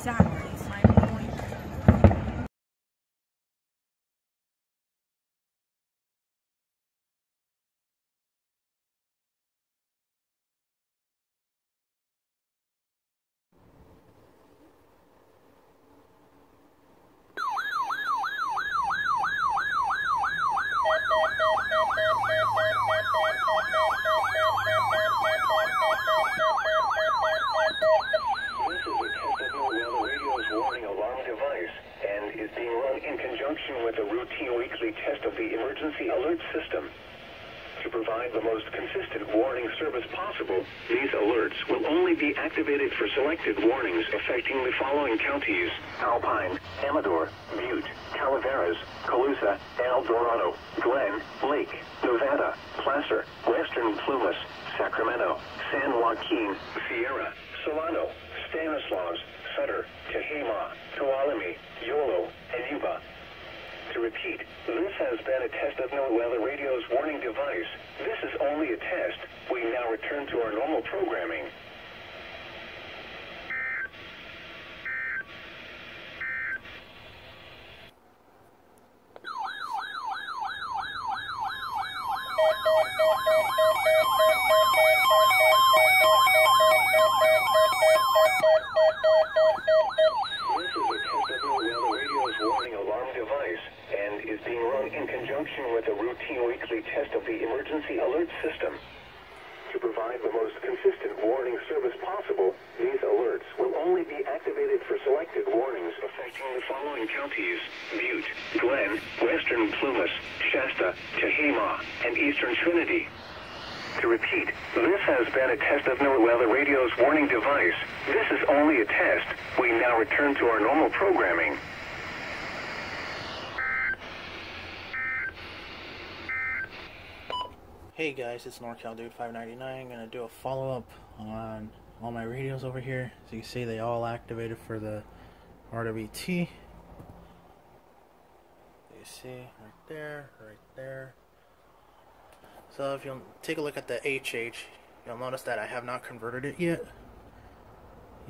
Exactly my point. In conjunction with a routine weekly test of the emergency alert system. To provide the most consistent warning service possible, these alerts will only be activated for selected warnings affecting the following counties: Alpine, Amador, Butte, Calaveras, Colusa, El Dorado, Glen, Lake, Nevada, Placer, Western Plumas, Sacramento, San Joaquin, Sierra, Solano, Stanislaus, Sutter, Tehama, Tuolumne, Yolo, and Yuba. To repeat, this has been a test of No Weather Radio's warning device. This is only a test. We now return to our normal programming. Is being run in conjunction with a routine weekly test of the emergency alert system. To provide the most consistent warning service possible, these alerts will only be activated for selected warnings affecting the following counties: Butte, Glen, Western Plumas, Shasta, Tehama, and Eastern Trinity. To repeat, this has been a test of No Weather Radio's warning device. This is only a test. We now return to our normal programming. Hey guys, it's NorCal Dude 599. I'm gonna do a follow-up on all my radios over here. As you can see, they all activated for the RWT. You see right there, right there. So if you'll take a look at the HH, you'll notice that I have not converted it yet.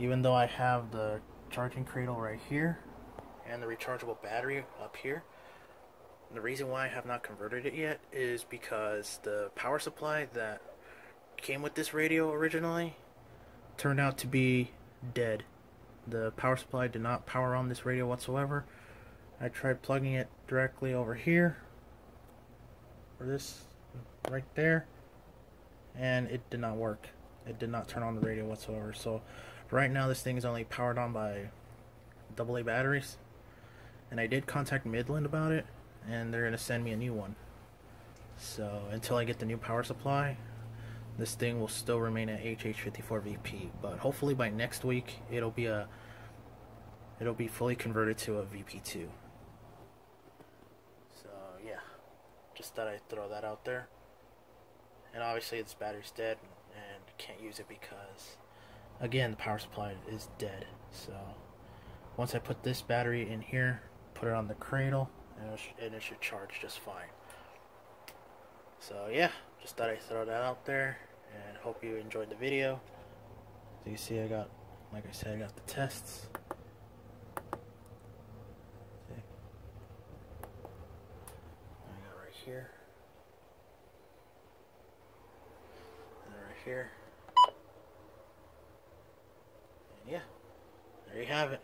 Even though I have the charging cradle right here and the rechargeable battery up here. The reason why I have not converted it yet is because the power supply that came with this radio originally turned out to be dead. The power supply did not power on this radio whatsoever. I tried plugging it directly over here, or this right there, and it did not work. It did not turn on the radio whatsoever. So right now this thing is only powered on by AA batteries, and I did contact Midland about it, and they're going to send me a new one. So until I get the new power supply, this thing will still remain at HH54VP, but hopefully by next week it'll be fully converted to a VP2. So yeah, just thought I'd throw that out there. And obviously this battery's dead and can't use it because, again, the power supply is dead. So once I put this battery in here, put it on the cradle, and it should charge just fine. So yeah, just thought I'd throw that out there, and hope you enjoyed the video. So you see, like I said, I got the tests. See? I got right here, and right here, and yeah, there you have it.